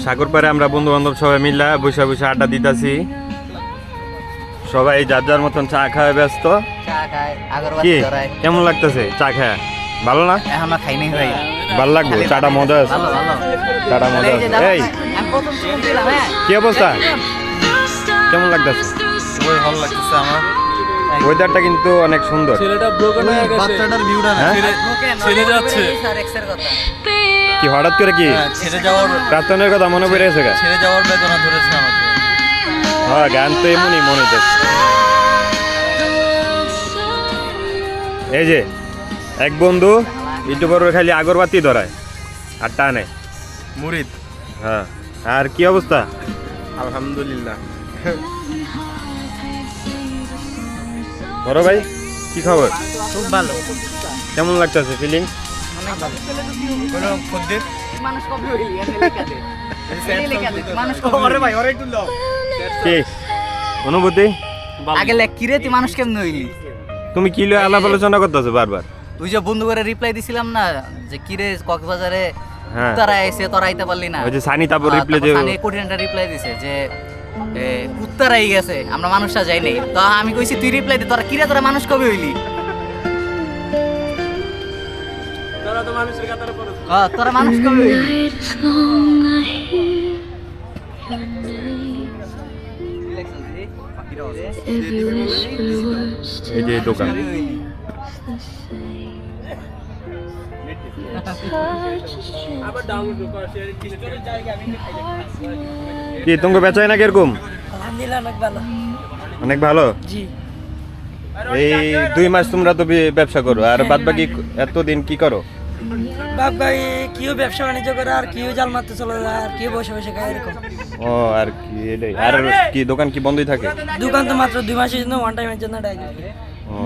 সাগর পাড়ে আমরা বন্ধু বান্ধব সবাই মিলে বসে বসে আড্ডা দিতেছি। সবাই যার যার মতন চা খাওয়া ব্যস্ত। কি কেমন লাগতেছে চা খায়? ভালো না? এখনো খাইনি ভাই। ভালো লাগবে? চাটা মজা আছে, চাটা মজা আছে। এই কি অবস্থা, কেমন লাগতেছে? খুবই ভালো লাগতেছে আমার। ওয়েদারটা কিন্তু অনেক সুন্দর। ছেলেটা ব্রোকেন হয়ে গেছে, বাচ্চাটার ভিউটা না ছেড়ে যাচ্ছে। কি হঠাৎ করে কি ছেড়ে যাওয়ার প্রার্থনার কথা মনে পড়ে গেছে? ছেড়ে যাওয়ার বেদনা ধরেছে আমাকে। হ্যাঁ, গান তো এমনই মনে হচ্ছে। এই যে এক বন্ধু ইউটিউবার খালি আগরবাতি ধরায় আর টানে মুরিদ। হ্যাঁ, আর কি অবস্থা? আলহামদুলিল্লাহ বড় ভাই কি খবর? খুব ভালো। কেমন লাগতেছে ফিলিং? অনেক ভালো। কোনো খদ্দের মানুষ কবে হইলি লেখা দে লেখা দে মানুষ কবে আরে ভাই ওরে একটু দাও। কি অনুভূতি? আগে লেখ কি রে তুই মানুষ কেমন হইলি? তুমি কি লয়ে আলাপ আলোচনা করতেছো বারবার? তুই যে বন্ধু করে রিপ্লাই দিছিলাম না যে কি রে কক্সবাজারে হ্যাঁ, তারা এসে তোরা আইতে পারলি না। ওই যে সানি তারপর রিপ্লাই যে সানি কঠিনটা রিপ্লাই দিছে যে উত্তরাই গেছে আমরা মানুষটা যাই নাই। তো আমি কইছি তুই রিপ্লাই দে তোরা কি রে তোরা মানুষ কবে হইলি? তোরা তো মানুষের কাতারে পড়ে। তোরা মানুষ কবে হইলি? এই যে দোকান। আবার ডাউনলোড করে শেয়ার দিলে তোর জায়গা আমি খাইতে। কি তোমাকে বেচায় না কিরকম? আলহামদুলিল্লাহ অনেক ভালো। অনেক ভালো। জি। এই 2 মাস তোমরা তো ব্যবসা করো, আর বাদ বাকি এতদিন কি করো? বাপ ভাই কেউ ব্যবসা বাণিজ্য করে, আর কেউ জাল মারতে চলে যায়, আর কেউ বসে বসে খায় এরকম। ও, আর কি এটাই? আর কি দোকান কি বন্ধই থাকে? দোকান তো মাত্র 2 মাসের জন্য, ওয়ান টাইমের জন্য ডাকি। ও,